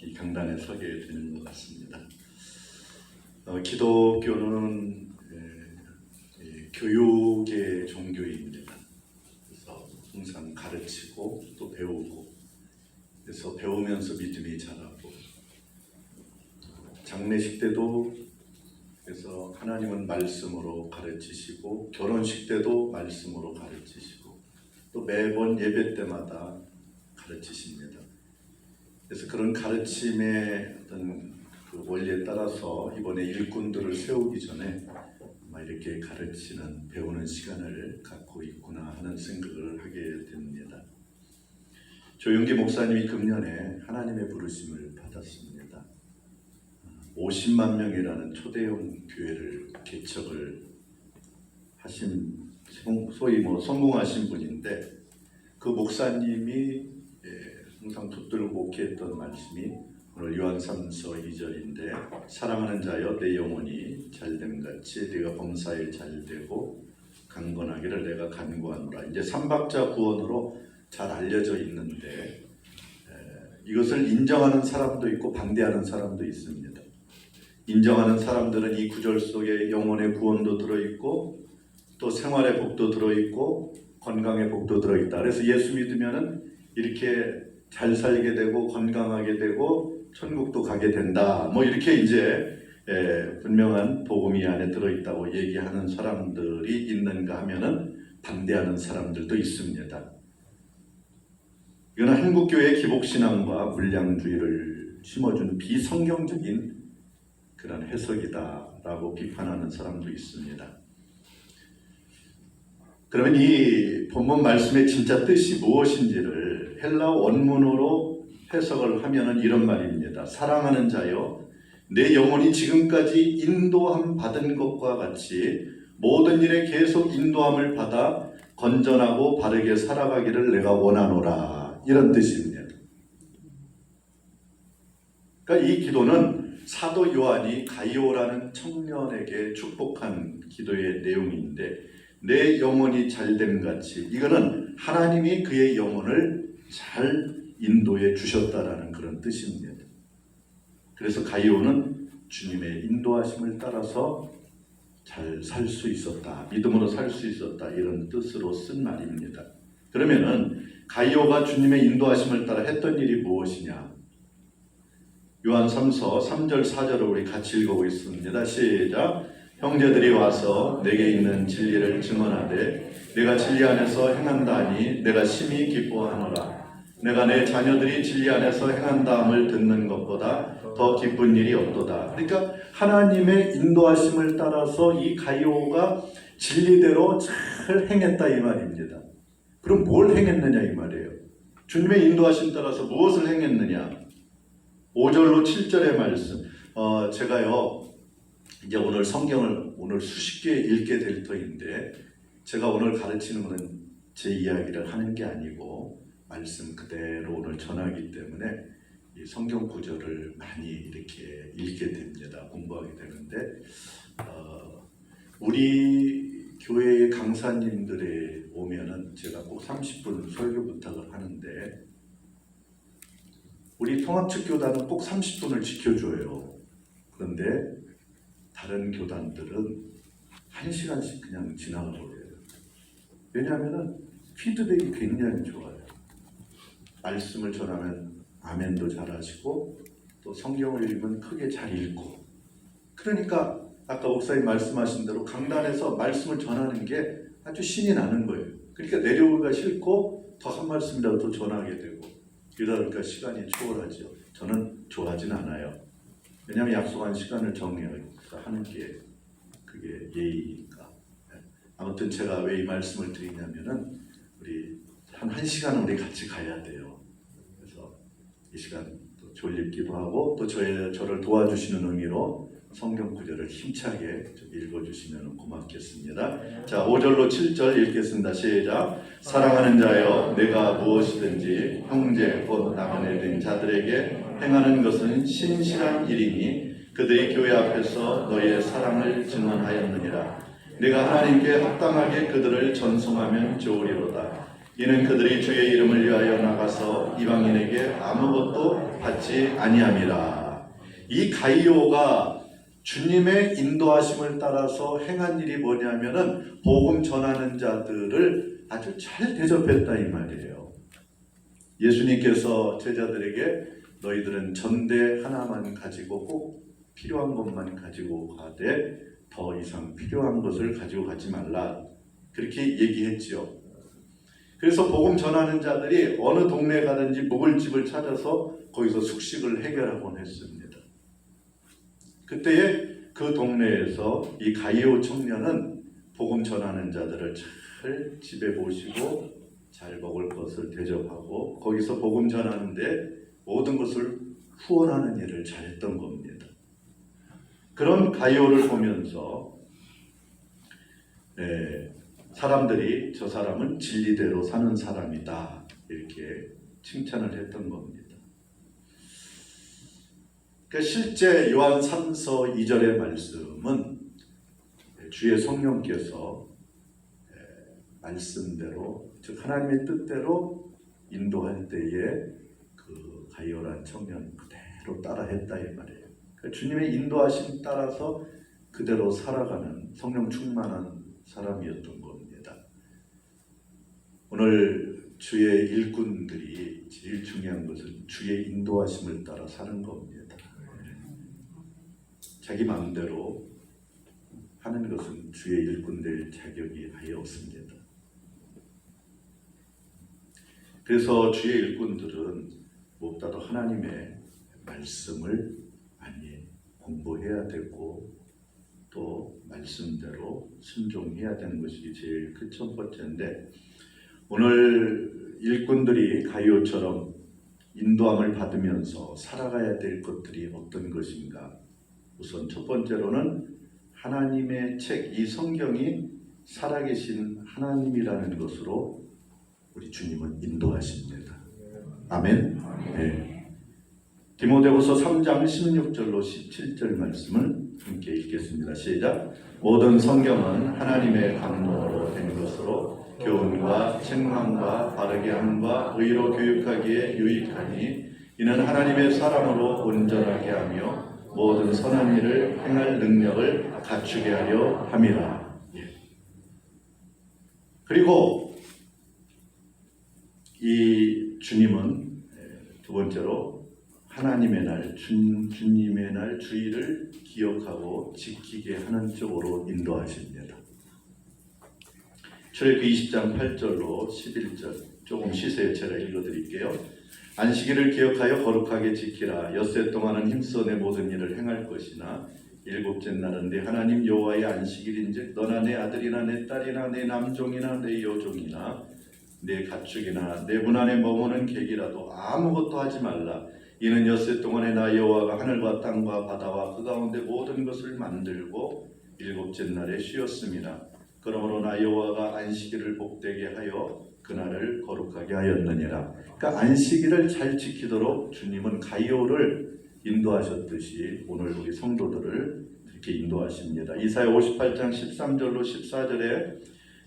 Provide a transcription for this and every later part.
이 강단에 서게 되는 것 같습니다. 기독교는 교육의 종교입니다. 그래서 항상 가르치고 또 배우고, 그래서 배우면서 믿음이 자라고, 장례식 때도 그래서 하나님은 말씀으로 가르치시고, 결혼식 때도 말씀으로 가르치시고, 또 매번 예배 때마다 가르치십니다. 그래서 그런 가르침의 어떤 그 원리에 따라서 이번에 일꾼들을 세우기 전에 이렇게 가르치는, 배우는 시간을 갖고 있구나 하는 생각을 하게 됩니다. 조용기 목사님이 금년에 하나님의 부르심을 받았습니다. 50만 명이라는 초대형 교회를 개척을 하신, 소위 성공하신 분인데, 그 목사님이 항상 붙들고 목회했던 말씀이 오늘 요한 3서 2절인데, 사랑하는 자여 내 영혼이 잘됨같이 네가 범사일 잘되고 강건하기를 내가 간구하노라. 이제 삼박자 구원으로 잘 알려져 있는데, 이것을 인정하는 사람도 있고 반대하는 사람도 있습니다. 인정하는 사람들은 이 구절 속에 영혼의 구원도 들어있고 또 생활의 복도 들어있고 건강의 복도 들어있다. 그래서 예수 믿으면은 이렇게 잘 살게 되고 건강하게 되고 천국도 가게 된다. 이렇게 이제 분명한 복음이 안에 들어있다고 얘기하는 사람들이 있는가 하면은 반대하는 사람들도 있습니다. 이거는 한국교회의 기복신앙과 물량주의를 심어준 비성경적인 그런 해석이다라고 비판하는 사람도 있습니다. 그러면 이 본문 말씀의 진짜 뜻이 무엇인지를 헬라어 원문으로 해석을 하면은 이런 말입니다. 사랑하는 자여, 내 영혼이 지금까지 인도함 받은 것과 같이 모든 일에 계속 인도함을 받아 건전하고 바르게 살아가기를 내가 원하노라. 이런 뜻입니다. 그러니까 이 기도는 사도 요한이 가이오라는 청년에게 축복한 기도의 내용인데, 내 영혼이 잘됨같이, 이거는 하나님이 그의 영혼을 잘 인도해 주셨다라는 그런 뜻입니다. 그래서 가이오는 주님의 인도하심을 따라서 잘 살 수 있었다, 믿음으로 살 수 있었다, 이런 뜻으로 쓴 말입니다. 그러면은 가이오가 주님의 인도하심을 따라 했던 일이 무엇이냐? 요한 3서 3절 4절을 우리 같이 읽어보겠습니다. 시작. 형제들이 와서 내게 있는 진리를 증언하되 내가 진리 안에서 행한다 하니 내가 심히 기뻐하노라. 내가 내 자녀들이 진리 안에서 행한다함을 듣는 것보다 더 기쁜 일이 없도다. 그러니까 하나님의 인도하심을 따라서 이 가이오가 진리대로 잘 행했다 이 말입니다. 그럼 뭘 행했느냐 이 말이에요. 주님의 인도하심 따라서 무엇을 행했느냐? 5절로 7절의 말씀. 제가요 이제 오늘 성경을 오늘 수십 개 읽게 될 터인데, 제가 오늘 가르치는 것은 제 이야기를 하는 게 아니고 말씀 그대로 오늘 전하기 때문에 이 성경 구절을 많이 이렇게 읽게 됩니다. 공부하게 되는데, 우리 교회의 강사님들이 오면은 제가 꼭 30분 설교 부탁을 하는데, 우리 통합측 교단은 꼭 30분을 지켜줘요. 그런데 다른 교단들은 1시간씩 그냥 지나가 버려요. 왜냐하면 피드백이 굉장히 좋아요. 말씀을 전하면 아멘도 잘하시고 또 성경을 읽으면 크게 잘 읽고, 그러니까 아까 목사님 말씀하신 대로 강단에서 말씀을 전하는 게 아주 신이 나는 거예요. 그러니까 내려오기가 싫고 더 한 말씀이라도 더 전하게 되고, 이러다 보니까 시간이 초월하죠. 저는 좋아하진 않아요. 왜냐하면 약속한 시간을 정해서 하는 게 그게 예의니까. 아무튼 제가 왜 이 말씀을 드리냐면은 우리 한 1시간은 우리 같이 가야 돼요. 그래서 이 시간 또 졸립기도 하고 또 저를 도와주시는 의미로 성경 구절을 힘차게 좀 읽어주시면 고맙겠습니다. 자, 5절로 7절 읽겠습니다. 시작. 사랑하는 자여, 내가 무엇이든지 형제 곧 나간에 된 자들에게 행하는 것은 신실한 일이니 그들이 교회 앞에서 너희의 사랑을 증언하였느니라. 내가 하나님께 합당하게 그들을 전송하면 좋으리로다. 이는 그들이 주의 이름을 위하여 나가서 이방인에게 아무것도 받지 아니함이라. 이 가이오가 주님의 인도하심을 따라서 행한 일이 뭐냐면은 복음 전하는 자들을 아주 잘 대접했다 이 말이에요. 예수님께서 제자들에게 너희들은 전대 하나만 가지고 꼭 필요한 것만 가지고 가되 더 이상 필요한 것을 가지고 가지 말라, 그렇게 얘기했지요. 그래서 복음 전하는 자들이 어느 동네에 가든지 묵을 집을 찾아서 거기서 숙식을 해결하곤 했습니다. 그때에 그 동네에서 이 가이오 청년은 복음 전하는 자들을 잘 집에 모시고 잘 먹을 것을 대접하고 거기서 복음 전하는데 모든 것을 후원하는 일을 잘했던 겁니다. 그런 가이오를 보면서 사람들이 저 사람은 진리대로 사는 사람이다 이렇게 칭찬을 했던 겁니다. 그러니까 실제 요한 3서 2절의 말씀은 주의 성령께서 말씀대로, 즉 하나님의 뜻대로 인도할 때에 그 가이오란 청년 그대로 따라했다 이 말이에요. 그러니까 주님의 인도하심 따라서 그대로 살아가는 성령 충만한 사람이었던 겁니다. 오늘 주의 일꾼들이 제일 중요한 것은 주의 인도하심을 따라 사는 겁니다. 자기 마음대로 하는 것은 주의 일꾼될 자격이 아예 없습니다. 그래서 주의 일꾼들은 무엇보다도 하나님의 말씀을 많이 공부해야 되고 또 말씀대로 순종해야 되는 것이 제일 그 첫 번째인데, 오늘 일꾼들이 가이오처럼 인도함을 받으면서 살아가야 될 것들이 어떤 것인가? 우선 첫 번째로는 하나님의 책, 이 성경이 살아계신 하나님이라는 것으로 우리 주님은 인도하십니다. 아멘. 네. 디모데후서 3장 16절로 17절 말씀을 함께 읽겠습니다. 시작. 모든 성경은 하나님의 감동으로 된 것으로 교훈과 책망과 바르게 함과 의로 교육하기에 유익하니 이는 하나님의 사람으로 온전하게 하며 모든 선한 일을 행할 능력을 갖추게 하려 함이라. 그리고 이 주님은 두 번째로 하나님의 날, 주님의 날 주일을 기억하고 지키게 하는 쪽으로 인도하십니다. 출애굽기 20장 8절로 11절 조금 쉬세요. 제가 읽어드릴게요. 안식일을 기억하여 거룩하게 지키라. 엿새 동안은 힘써 내 모든 일을 행할 것이나 일곱째 날은 내 하나님 여호와의 안식일인즉 너나 내 아들이나 내 딸이나 내 남종이나 내 여종이나 내 가축이나 내 문 안에 머무는 객이라도 아무것도 하지 말라. 이는 엿새 동안에 나 여호와가 하늘과 땅과 바다와 그 가운데 모든 것을 만들고 일곱째 날에 쉬었습니다. 그러므로 나 여호와가 안식일을 복되게 하여 그날을 거룩하게 하였느니라. 그러니까 안식일을 잘 지키도록 주님은 가이오를 인도하셨듯이 오늘 우리 성도들을 이렇게 인도하십니다. 이사야 58장 13절로 14절에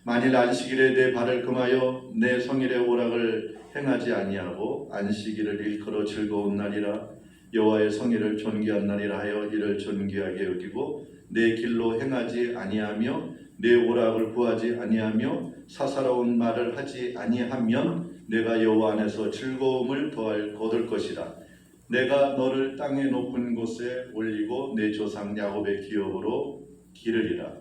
만일 안식일에 내 발을 금하여 내 성일의 오락을 행하지 아니하고 안식일을 일컬어 즐거운 날이라 여호와의 성일을 존귀한 날이라 하여 이를 존귀하게 여기고 내 길로 행하지 아니하며 내 오락을 구하지 아니하며 사사로운 말을 하지 아니하면 내가 여호와 안에서 즐거움을 거둘 것이라. 내가 너를 땅의 높은 곳에 올리고 내 조상 야곱의 기업으로 기르리라.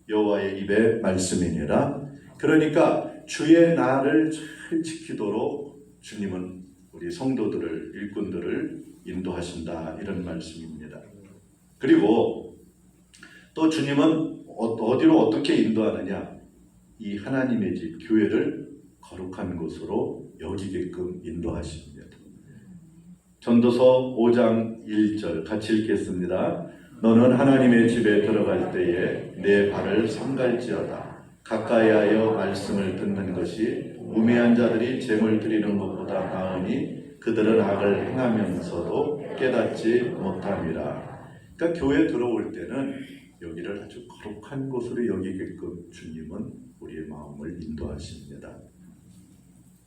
여호와의 입의 말씀이니라. 그러니까 주의 날을 잘 지키도록 주님은 우리 성도들을, 일꾼들을 인도하신다, 이런 말씀입니다. 그리고 또 주님은 어디로 어떻게 인도하느냐? 이 하나님의 집, 교회를 거룩한 곳으로 여기게끔 인도하십니다. 전도서 5장 1절 같이 읽겠습니다. 너는 하나님의 집에 들어갈 때에 내 발을 삼갈지어다. 가까이 하여 말씀을 듣는 것이 우매한 자들이 재물 드리는 것보다 나으니 그들은 악을 행하면서도 깨닫지 못함이라. 그러니까 교회 들어올 때는 여기를 아주 거룩한 곳으로 여기게끔 주님은 우리의 마음을 인도하십니다.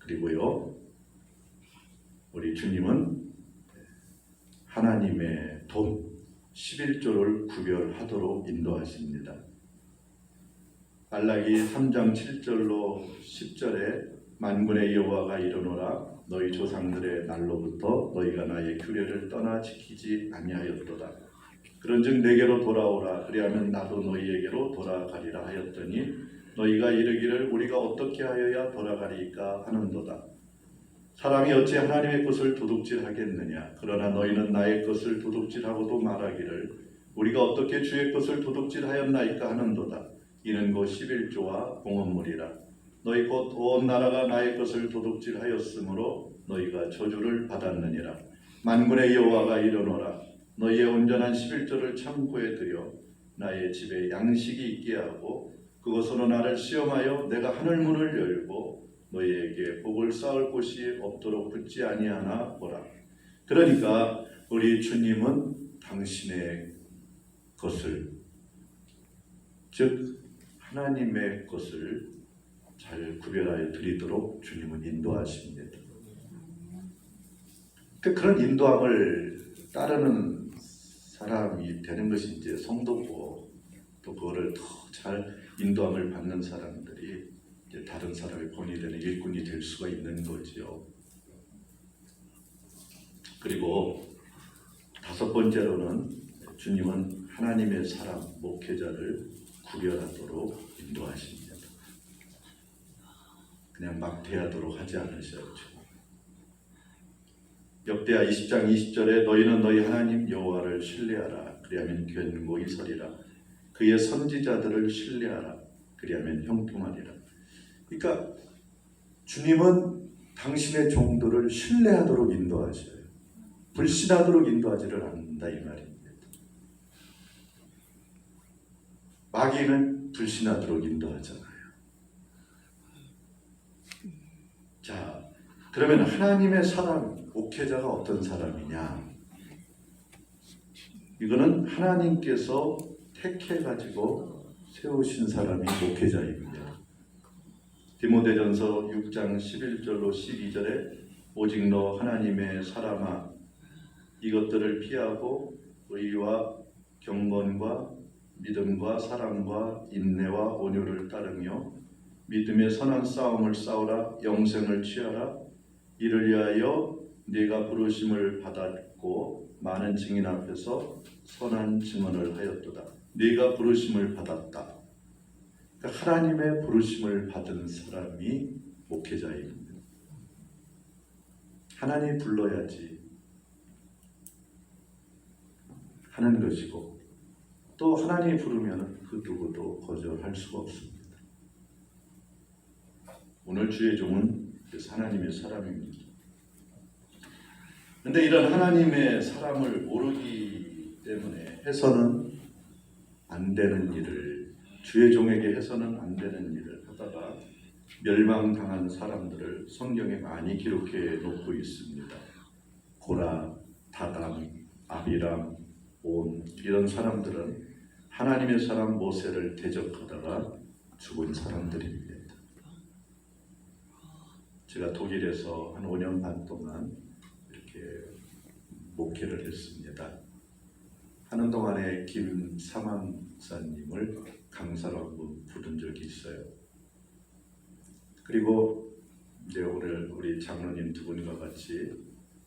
그리고요, 우리 주님은 하나님의 돈 11조를 구별하도록 인도하십니다. 말라기 3장 7절로 10절에 만군의 여호와가 이르노라 너희 조상들의 날로부터 너희가 나의 규례를 떠나 지키지 아니하였도다. 그런즉 내게로 돌아오라 그리하면 나도 너희에게로 돌아가리라 하였더니 너희가 이르기를 우리가 어떻게 하여야 돌아가리까 하는도다. 사람이 어찌 하나님의 것을 도둑질하겠느냐. 그러나 너희는 나의 것을 도둑질하고도 말하기를 우리가 어떻게 주의 것을 도둑질하였나이까 하는도다. 이는 곧 11조와 공헌물이라. 너희 곧 온 나라가 나의 것을 도둑질하였으므로 너희가 저주를 받았느니라. 만군의 여호와가 이르노라 너희의 온전한 11조를 창고에 들여 나의 집에 양식이 있게 하고 그것으로 나를 시험하여 내가 하늘 문을 열고 너희에게 복을 쌓을 곳이 없도록 붙지 아니하나 보라. 그러니까 우리 주님은 당신의 것을, 즉 하나님의 것을 잘 구별하여 드리도록 주님은 인도하십니다. 그런 인도함을 따르는 사람이 되는 것이 이제 성도고, 또 그거를 더 잘 인도함을 받는 사람들이 이제 다른 사람의 본이 되는 일꾼이 될 수가 있는 거지요. 그리고 다섯 번째로는 주님은 하나님의 사람, 목회자를 구별하도록 인도하십니다. 그냥 막 대하도록 하지 않으셨죠. 역대하 20장 20절에 너희는 너희 하나님 여호와를 신뢰하라. 그리하면 견고히 서리라. 그의 선지자들을 신뢰하라. 그리하면 형통하리라. 그러니까 주님은 당신의 종들을 신뢰하도록 인도하셔요. 불신하도록 인도하지를 않는다 이 말입니다. 마귀는 불신하도록 인도하잖아요. 자, 그러면 하나님의 사람, 목회자가 어떤 사람이냐? 이거는 하나님께서 택해가지고 세우신 사람이 목회자입니다. 디모데전서 6장 11절로 12절에 오직 너 하나님의 사람아 이것들을 피하고 의와 경건과 믿음과 사랑과 인내와 온유를 따르며 믿음의 선한 싸움을 싸우라. 영생을 취하라. 이를 위하여 네가 부르심을 받았고 많은 증인 앞에서 선한 증언을 하였도다. 네가 부르심을 받았다. 그러니까 하나님의 부르심을 받은 사람이 목회자입니다. 하나님이 불러야지 하는 것이고, 또 하나님이 부르면 그 누구도 거절할 수가 없습니다. 오늘 주의 종은 하나님의 사람입니다. 그런데 이런 하나님의 사람을 모르기 때문에 해서는 안 되는 일을, 주의 종에게 해서는 안 되는 일을 하다가 멸망당한 사람들을 성경에 많이 기록해 놓고 있습니다. 고라, 다담, 아비람, 온 이런 사람들은 하나님의 사람 모세를 대적하다가 죽은 사람들입니다. 제가 독일에서 한 5년 반 동안 이렇게 목회를 했습니다. 하는 동안에 김사만 목사님을 강사라고 부른 적이 있어요. 그리고 이제 오늘 우리 장로님 두 분과 같이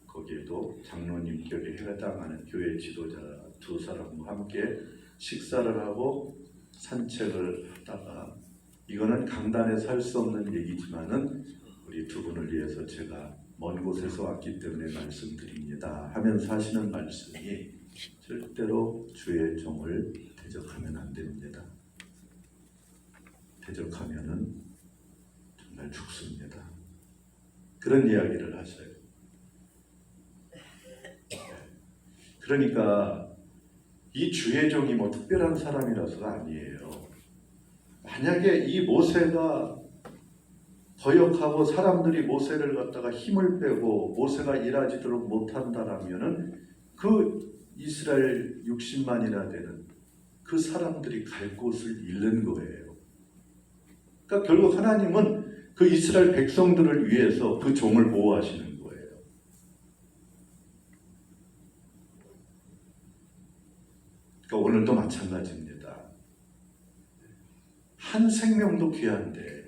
거기에도 장로님 격에 해당하는 교회 지도자 두 사람과 함께 식사를 하고 산책을 하다가, 이거는 강단에서 할 수 없는 얘기지만은 우리 두 분을 위해서 제가 먼 곳에서 왔기 때문에 말씀드립니다 하면서 하시는 말씀이 절대로 주의 종을 대적하면 안 됩니다. 대적하면은 정말 죽습니다. 그런 이야기를 하셔요. 그러니까 이 주의 종이 뭐 특별한 사람이라서가 아니에요. 만약에 이 모세가 거역하고 사람들이 모세를 갖다가 힘을 빼고 모세가 일하지도록 못한다라면은 그 이스라엘 60만이나 되는 그 사람들이 갈 곳을 잃는 거예요. 그러니까 결국 하나님은 그 이스라엘 백성들을 위해서 그 종을 보호하시는 거예요. 그러니까 오늘도 마찬가지입니다. 한 생명도 귀한데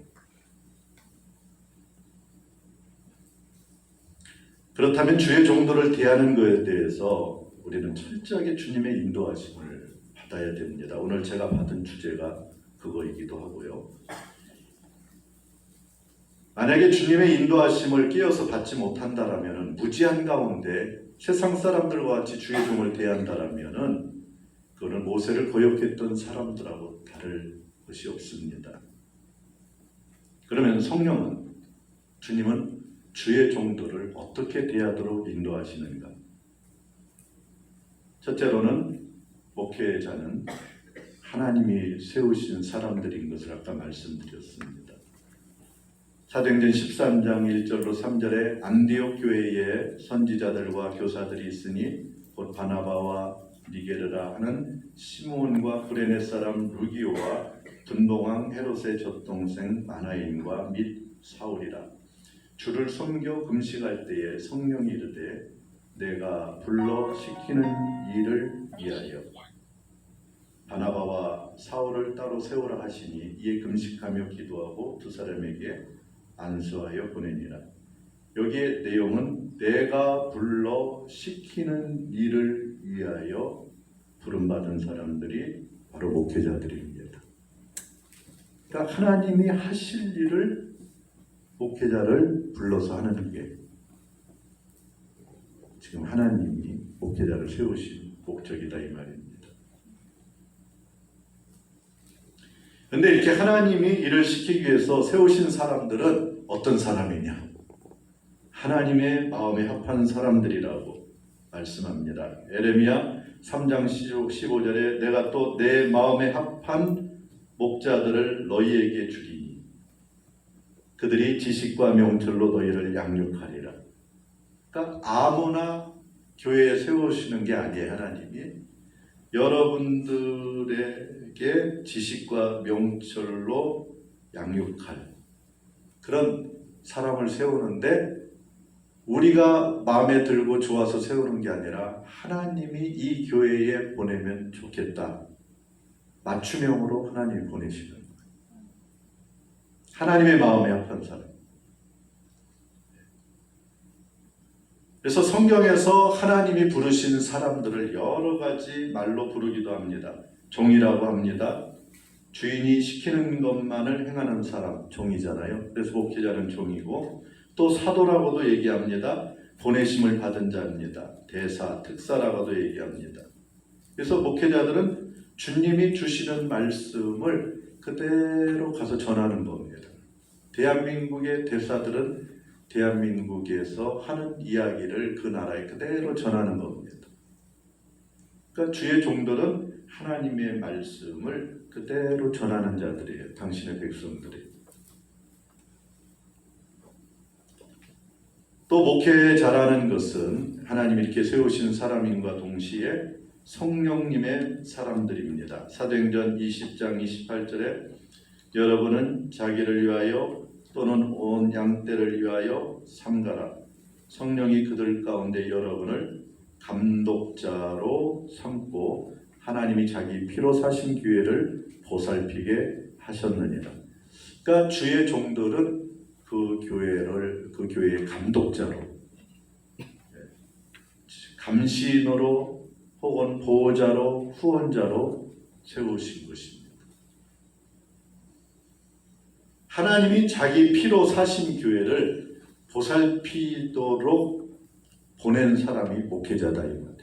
그렇다면 주의 종들을 대하는 것에 대해서 우리는 철저하게 주님의 인도하심을 받아야 됩니다. 오늘 제가 받은 주제가 그거이기도 하고요. 만약에 주님의 인도하심을 끼어서 받지 못한다라면 무지한 가운데 세상 사람들과 같이 주의 종을 대한다라면 그거는 모세를 거역했던 사람들하고 다를 것이 없습니다. 그러면 성령은 주님은 주의 종들을 어떻게 대하도록 인도하시는가? 첫째로는 목회자는 하나님이 세우신 사람들인 것을 아까 말씀드렸습니다. 사도행전 13장 1절로 3절에 안디옥 교회에 선지자들과 교사들이 있으니 곧 바나바와 니게르라 하는 시므온과 구레네 사람 루기오와 분봉왕 헤롯의 젖동생 마나임과 및 사울이라. 주를 섬겨 금식할 때에 성령이 이르되 내가 불러 시키는 일을 위하여 바나바와 사울을 따로 세우라 하시니 이에 금식하며 기도하고 두 사람에게 안수하여 보내니라. 여기에 내용은 내가 불러 시키는 일을 위하여 부름받은 사람들이 바로 목회자들입니다. 그러니까 하나님이 하실 일을 목회자를 불러서 하는 게 지금 하나님이 목회자를 세우신 목적이다 이 말입니다. 그런데 이렇게 하나님이 일을 시키기 위해서 세우신 사람들은 어떤 사람이냐? 하나님의 마음에 합한 사람들이라고 말씀합니다. 에레미야 3장 15절에 내가 또 내 마음에 합한 목자들을 너희에게 주리니 그들이 지식과 명철로 너희를 양육하리라. 그러니까 아무나 교회에 세우시는 게 아니에요. 하나님이 여러분들에게 지식과 명철로 양육할 그런 사람을 세우는데 우리가 마음에 들고 좋아서 세우는 게 아니라 하나님이 이 교회에 보내면 좋겠다. 맞춤형으로 하나님이 보내시는 거예요. 하나님의 마음에 합한 사람. 그래서 성경에서 하나님이 부르신 사람들을 여러 가지 말로 부르기도 합니다. 종이라고 합니다. 주인이 시키는 것만을 행하는 사람, 종이잖아요. 그래서 목회자는 종이고 또 사도라고도 얘기합니다. 보내심을 받은 자입니다. 대사, 특사라고도 얘기합니다. 그래서 목회자들은 주님이 주시는 말씀을 그대로 가서 전하는 겁니다. 대한민국의 대사들은 대한민국에서 하는 이야기를 그 나라에 그대로 전하는 겁니다. 그러니까 주의 종들은 하나님의 말씀을 그대로 전하는 자들이에요. 당신의 백성들이. 또 목회자라는 것은 하나님이 이렇게 세우신 사람인과 동시에 성령님의 사람들입니다. 사도행전 20장 28절에 여러분은 자기를 위하여 또는 온 양떼를 위하여 삼가라. 성령이 그들 가운데 여러분을 감독자로 삼고 하나님이 자기 피로 사신 교회를 보살피게 하셨느니라. 그러니까 주의 종들은 그 교회의 감독자로, 감신으로 혹은 보호자로, 후원자로 세우신 것입니다. 하나님이 자기 피로 사신 교회를 보살피도록 보낸 사람이 목회자다 이 말이에요.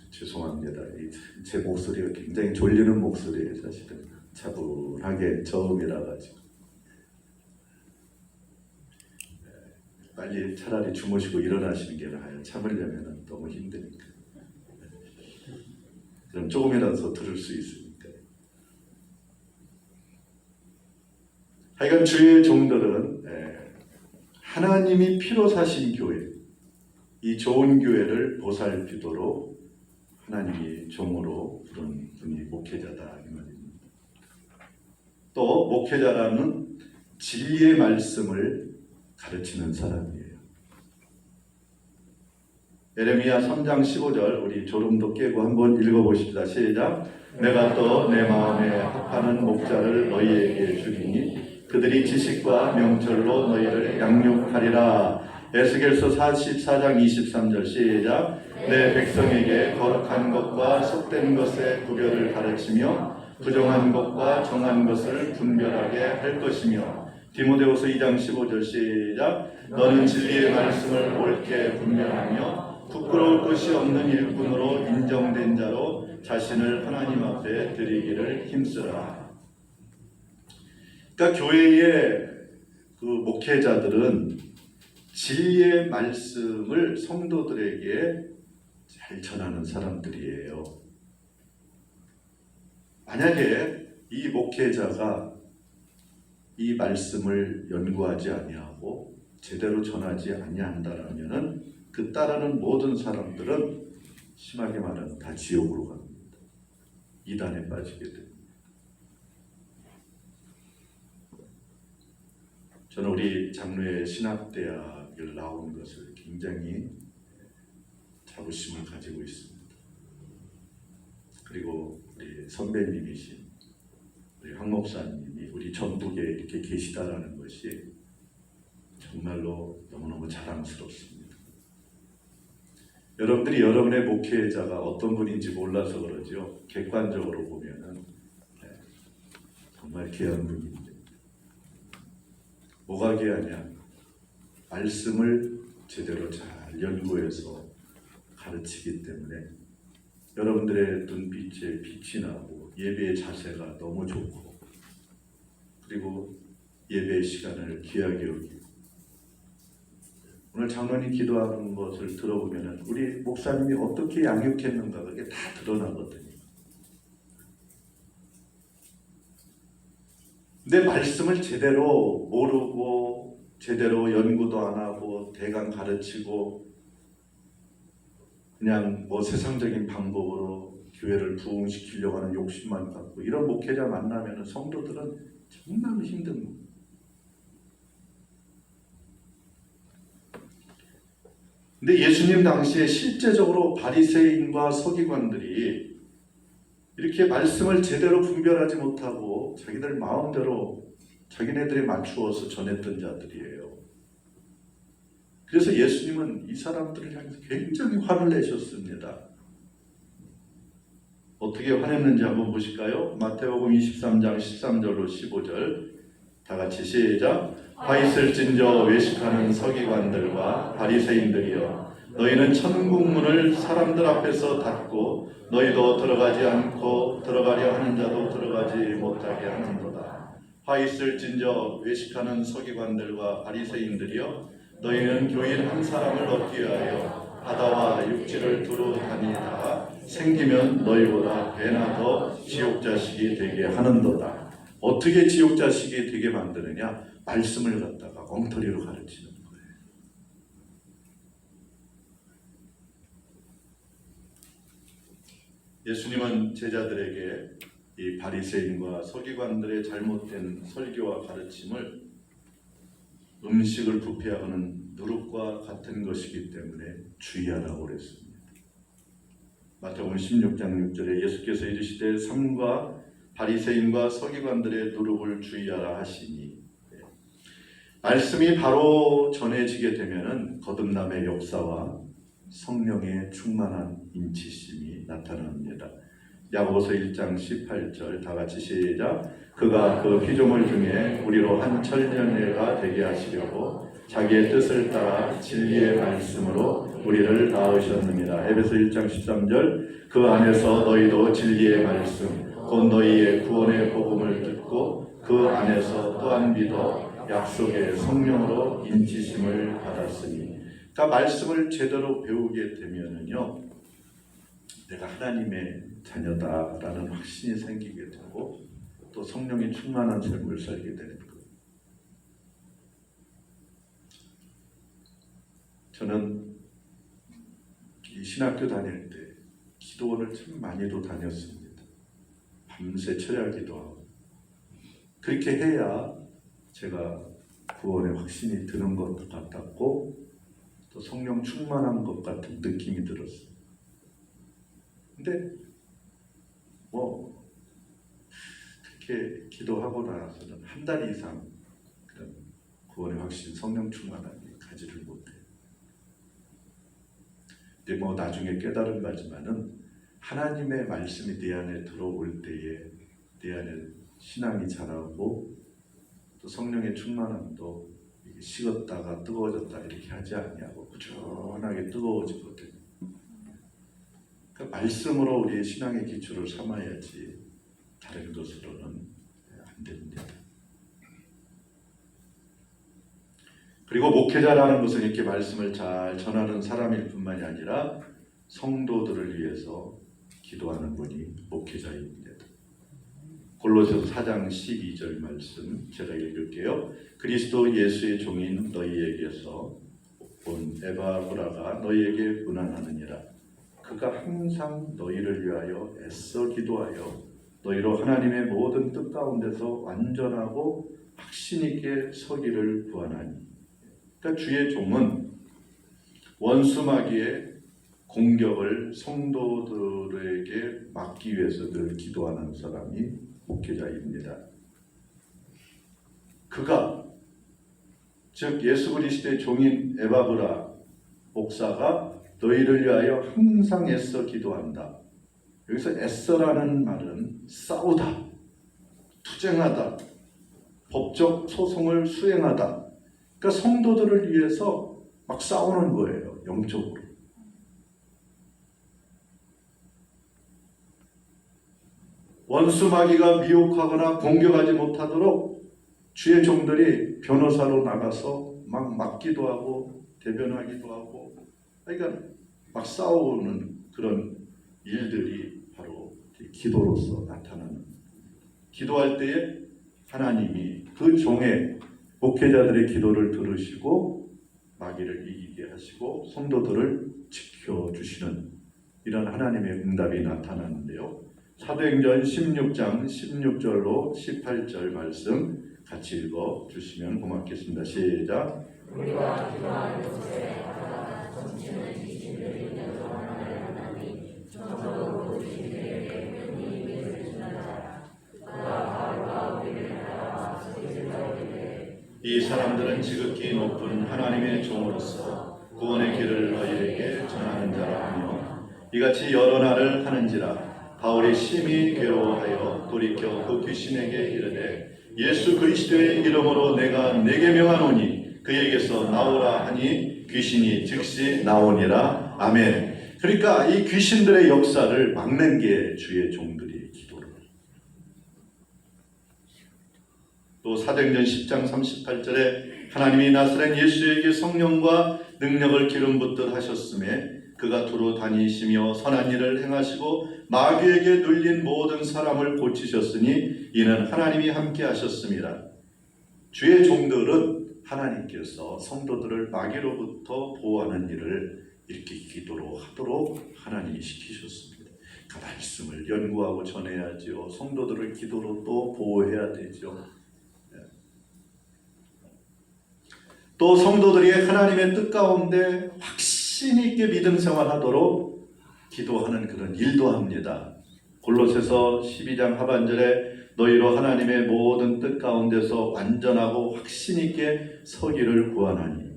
죄송합니다. 제 목소리가 굉장히 졸리는 목소리예요. 사실은 차분하게 저음이라 가지고 빨리 차라리 주무시고 일어나시는 게 나아요. 참으려면 너무 힘드니까. 그럼 조금이라도 들을 수 있으니까. 하여간 주의 종들은 하나님이 피로 사신 교회, 이 좋은 교회를 보살피도록 하나님이 종으로 부른 분이 목회자다 이 말입니다. 또 또 목회자라는 진리의 말씀을 가르치는 사람이에요. 예레미야 3장 15절 우리 졸음도 깨고 한번 읽어보십시다. 시작. 내가 또 내 마음에 합하는 목자를 너희에게 주리니 그들이 지식과 명철로 너희를 양육하리라. 에스겔서 44장 23절 시작. 내 백성에게 거룩한 것과 속된 것의 구별을 가르치며 부정한 것과 정한 것을 분별하게 할 것이며 디모데후서 2장 15절 시작. 너는 진리의 말씀을 옳게 분별하며 부끄러울 것이 없는 일꾼으로 인정된 자로 자신을 하나님 앞에 드리기를 힘쓰라. 그러니까 교회의 그 목회자들은 진리의 말씀을 성도들에게 잘 전하는 사람들이에요. 만약에 이 목회자가 이 말씀을 연구하지 아니하고 제대로 전하지 아니한다라면은 그 따르는 모든 사람들은 심하게 말하면 다 지옥으로 갑니다. 이단에 빠지게 됩니다. 저는 우리 장로의 신학대학을 나온 것을 굉장히 자부심을 가지고 있습니다. 그리고 우리 선배님이신 우리 황 목사님이 우리 전북에 이렇게 계시다라는 것이 정말로 너무너무 자랑스럽습니다. 여러분들이 여러분의 목회자가 어떤 분인지 몰라서 그러죠. 객관적으로 보면은 정말 귀한 분인데 뭐가 귀하냐? 말씀을 제대로 잘 연구해서 가르치기 때문에 여러분들의 눈빛에 빛이 나고 예배의 자세가 너무 좋고 그리고 예배의 시간을 귀하게 여기고 오늘 장로님 기도하는 것을 들어보면 우리 목사님이 어떻게 양육했는가 그게 다 드러나거든요. 근데 말씀을 제대로 모르고 제대로 연구도 안 하고 대강 가르치고 그냥 뭐 세상적인 방법으로 교회를 부흥시키려고 하는 욕심만 갖고 이런 목회자 만나면 성도들은 정말 힘든 거예요. 근데 예수님 당시에 실제적으로 바리새인과 서기관들이 이렇게 말씀을 제대로 분별하지 못하고 자기들 마음대로 자기네들에 맞추어서 전했던 자들이에요. 그래서 예수님은 이 사람들을 향해서 굉장히 화를 내셨습니다. 어떻게 화냈는지 한번 보실까요? 마태복음 23장 13절로 15절 다 같이 시작. 화 있을진저 외식하는 서기관들과 바리새인들이여 너희는 천국문을 사람들 앞에서 닫고 너희도 들어가지 않고 들어가려 하는 자도 들어가지 못하게 하는도다. 화 있을진저 외식하는 서기관들과 바리새인들이여 너희는 교인 한 사람을 얻기 위하여 바다와 육지를 두루 다니다가 생기면 너희보다 배나 더 지옥자식이 되게 하는도다. 어떻게 지옥자식이 되게 만드느냐? 말씀을 갖다가 엉터리로 가르치는 거예요. 예수님은 제자들에게 이 바리새인과 서기관들의 잘못된 설교와 가르침을 음식을 부패하는 누룩과 같은 것이기 때문에 주의하라고 그랬습니다. 마태복음 16장 6절에 예수께서 이르시되 삼가 바리새인과 서기관들의 누룩을 주의하라 하시니 말씀이 바로 전해지게 되면은 거듭남의 역사와 성령의 충만한 인치심이 나타납니다. 야고보서 1장 18절 다 같이 시작. 그가 그 피조물 중에 우리로 한 천년회가 되게 하시려고 자기의 뜻을 따라 진리의 말씀으로 우리를 낳으셨느니라. 에베소 1장 13절 그 안에서 너희도 진리의 말씀 곧 너희의 구원의 복음을 듣고 그 안에서 또한 믿어 약속의 성령으로 인치심을 받았으니 그러니까 말씀을 제대로 배우게 되면은요 내가 하나님의 자녀다라는 확신이 생기게 되고 또 성령이 충만한 삶을 살게 되는 거예요. 저는 이 신학교 다닐 때 기도원을 참 많이도 다녔습니다. 밤새 철야 기도하고 그렇게 해야 제가 구원의 확신이 드는 것 같았고 또 성령 충만한 것 같은 느낌이 들었어요. 근데 뭐 그렇게 기도하고 나서는 한 달 이상 그런 구원의 확신, 성령 충만함이 가지를 못해요. 근데 뭐 나중에 깨달은 바지만은 하나님의 말씀이 내 안에 들어올 때에 내 안에 신앙이 자라고 또 성령의 충만함도 식었다가 뜨거워졌다 이렇게 하지 않냐고 꾸준하게 뜨거워지거든요. 그러니까 말씀으로 우리의 신앙의 기초를 삼아야지 다른 것으로는 안 됩니다. 그리고 목회자라는 것은 이렇게 말씀을 잘 전하는 사람일 뿐만이 아니라 성도들을 위해서 기도하는 분이 목회자입니다. 골로새서 4장 12절 말씀 제가 읽을게요. 그리스도 예수의 종인 너희에게서 온 에바브라가 너희에게 문안하느니라. 그가 항상 너희를 위하여 애써 기도하여 너희로 하나님의 모든 뜻 가운데서 완전하고 확신 있게 서기를 구하나니. 그러니까 주의 종은 원수 마귀의 공격을 성도들에게 막기 위해서 늘 기도하는 사람이 목회자입니다. 그가 즉 예수 그리스도의 종인 에바브라 목사가 너희를 위하여 항상 애써 기도한다. 여기서 애써라는 말은 싸우다, 투쟁하다, 법적 소송을 수행하다. 그러니까 성도들을 위해서 막 싸우는 거예요. 영적으로. 원수 마귀가 미혹하거나 공격하지 못하도록 주의 종들이 변호사로 나가서 막 막기도 하고 대변하기도 하고, 그러니까 막 싸우는 그런 일들이 바로 기도로서 나타나는. 기도할 때에 하나님이 그 종의 목회자들의 기도를 들으시고 마귀를 이기게 하시고 성도들을 지켜주시는 이런 하나님의 응답이 나타나는데요. 사도행전 16장 16절로 18절 말씀 같이 읽어주시면 고맙겠습니다. 시작. 우리가 기도하는 곳에 가다가 정치는 귀신들이 인정하는 하나님 정적으로 귀신들에게 큰 힘을 주는 자라. 그가 바울과 우리를 따라와 소리질러이르되 이 사람들은 지극히 높은 하나님의 종으로서 구원의 길을 너희에게 전하는 자라 하며 이같이 여러 날을 하는지라. 바울이 심히 괴로워하여 돌이켜 그 귀신에게 이르되 예수 그리스도의 이름으로 내가 네게 명하노니 그에게서 나오라 하니 귀신이 즉시 나오니라. 아멘. 그러니까 이 귀신들의 역사를 막는 게 주의 종들의 기도를. 또 사도행전 10장 38절에 하나님이 나사렛 예수에게 성령과 능력을 기름 붓듯 하셨음에 그가 두루 다니시며 선한 일을 행하시고 마귀에게 눌린 모든 사람을 고치셨으니 이는 하나님이 함께 하셨습니다. 주의 종들은 하나님께서 성도들을 마귀로부터 보호하는 일을 이렇게 기도로 하도록 하나님이 시키셨습니다. 그 말씀을 연구하고 전해야지요. 성도들을 기도로 또 보호해야 되죠. 또 성도들이 하나님의 뜻 가운데 확신 있게 믿음 생활하도록 기도하는 그런 일도 합니다. 골로새서 12장 하반절에 너희로 하나님의 모든 뜻 가운데서 완전하고 확신 있게 서기를 구하나니.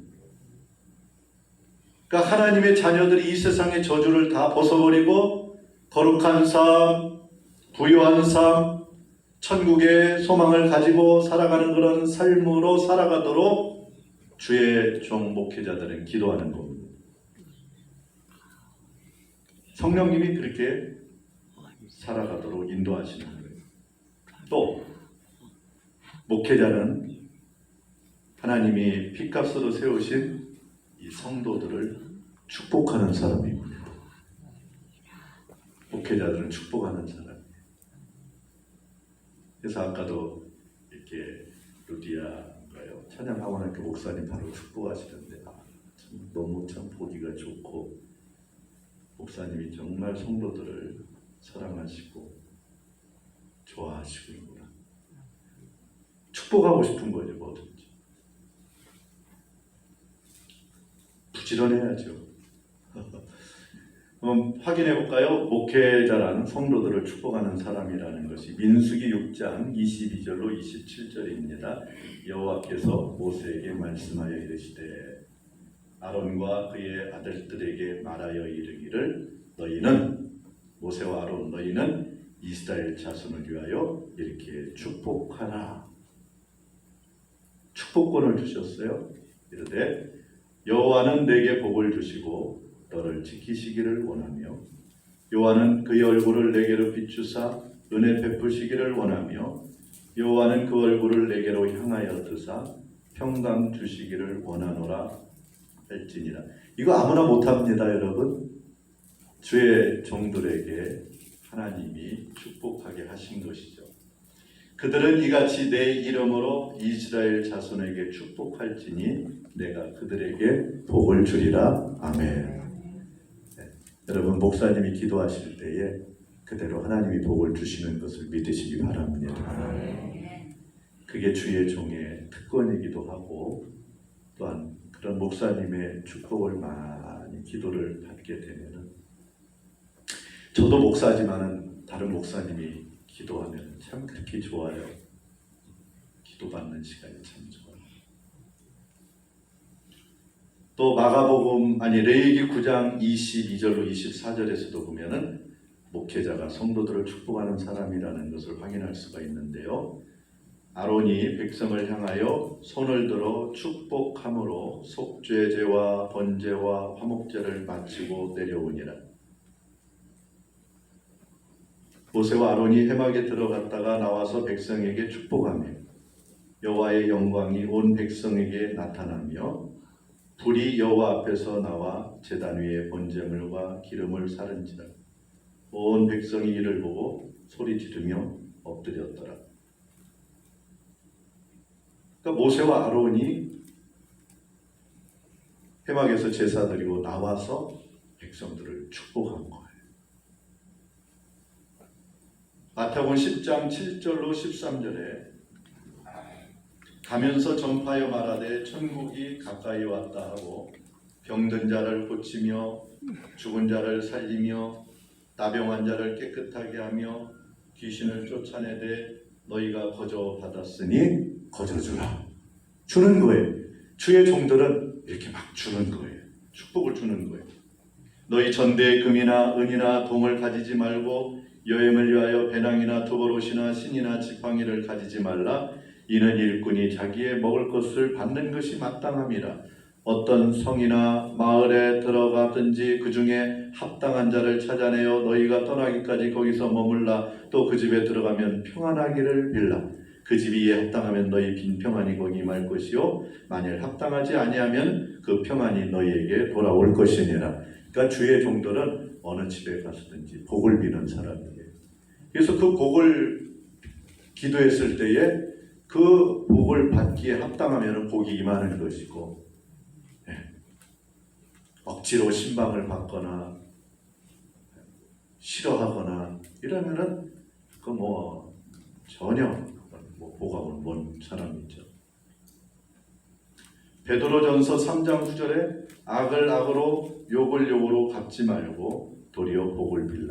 그러니까 하나님의 자녀들이 이 세상의 저주를 다 벗어버리고 거룩한 삶, 부유한 삶, 천국의 소망을 가지고 살아가는 그런 삶으로 살아가도록 주의 종 목회자들은 기도하는 겁니다. 성령님이 그렇게 살아가도록 인도하시는 거예요. 또 목회자는 하나님이 핏값으로 세우신 이 성도들을 축복하는 사람입니다. 목회자들은 축복하는 사람이에요. 그래서 아까도 이렇게 루디아가요 찬양하원학교 목사님 바로 축복하시던데 너무 참 보기가 좋고 목사님이 정말 성도들을 사랑하시고 좋아하시고 있구나. 축복하고 싶은 거죠, 뭐든지. 부지런해야죠. 그럼 확인해 볼까요? 목회자라는 성도들을 축복하는 사람이라는 것이 민수기 6장 22절로 27절입니다. 여호와께서 모세에게 말씀하여 이르시되 아론과 그의 아들들에게 말하여 이르기를 너희는 모세와 아론 너희는 이스라엘 자손을 위하여 이렇게 축복하라. 축복권을 주셨어요. 이르되 여호와는 내게 복을 주시고 너를 지키시기를 원하며 여호와는 그의 얼굴을 내게로 비추사 은혜 베푸시기를 원하며 여호와는 그 얼굴을 내게로 향하여 드사 평강 주시기를 원하노라 할지니라. 이거 아무나 못합니다, 여러분. 주의 종들에게 하나님이 축복하게 하신 것이죠. 그들은 이같이 내 이름으로 이스라엘 자손에게 축복할지니 내가 그들에게 복을 주리라. 아멘. 여러분, 목사님이 기도하실 때에 그대로 하나님이 복을 주시는 것을 믿으시기 바랍니다. 그게 주의 종의 특권이기도 하고 또한 그런 목사님의 축복을 많이 기도를 받게 되면은 저도 목사지만은 다른 목사님이 기도하면 참 그렇게 좋아요. 기도받는 시간이 참 좋아요. 또 레위기 9장 22절로 24절에서도 보면은 목회자가 성도들을 축복하는 사람이라는 것을 확인할 수가 있는데요. 아론이 백성을 향하여 손을 들어 축복함으로 속죄제와 번제와 화목제를 마치고 내려오니라. 모세와 아론이 회막에 들어갔다가 나와서 백성에게 축복하며 여호와의 영광이 온 백성에게 나타나며 불이 여호와 앞에서 나와 제단 위에 번제물과 기름을 사른지라. 온 백성이 이를 보고 소리 지르며 엎드렸더라. 그러니까 모세와 아론이 회막에서 제사 드리고 나와서 백성들을 축복한 거예요. 마태복음 10장 7절로 13절에 가면서 전파하여 말하되 천국이 가까이 왔다 하고 병든 자를 고치며 죽은 자를 살리며 나병한 자를 깨끗하게 하며 귀신을 쫓아내되 너희가 거저 받았으니 거저 주라. 주는 거예요. 주의 종들은 이렇게 막 주는 거예요. 축복을 주는 거예요. 너희 전대에 금이나 은이나 동을 가지지 말고 여행을 위하여 배낭이나 두보롯이나 신이나 지팡이를 가지지 말라. 이는 일꾼이 자기의 먹을 것을 받는 것이 마땅함이라. 어떤 성이나 마을에 들어가든지 그 중에 합당한 자를 찾아내어 너희가 떠나기까지 거기서 머물라. 또 그 집에 들어가면 평안하기를 빌라. 그 집이 이에 합당하면 너희 빈평안이 거기 임할 것이요 만일 합당하지 아니하면 그 평안이 너희에게 돌아올 것이니라. 그러니까 주의 종들은 어느 집에 가서든지 복을 비는 사람이에요. 그래서 그 복을 기도했을 때에 그 복을 받기에 합당하면 복이 임하는 것이고, 억지로 신방을 받거나 싫어하거나 이러면은 그 전혀 복하고는 먼 사람이죠. 베드로전서 3장 9절에 악을 악으로 욕을 욕으로 갚지 말고 도리어 복을 빌라.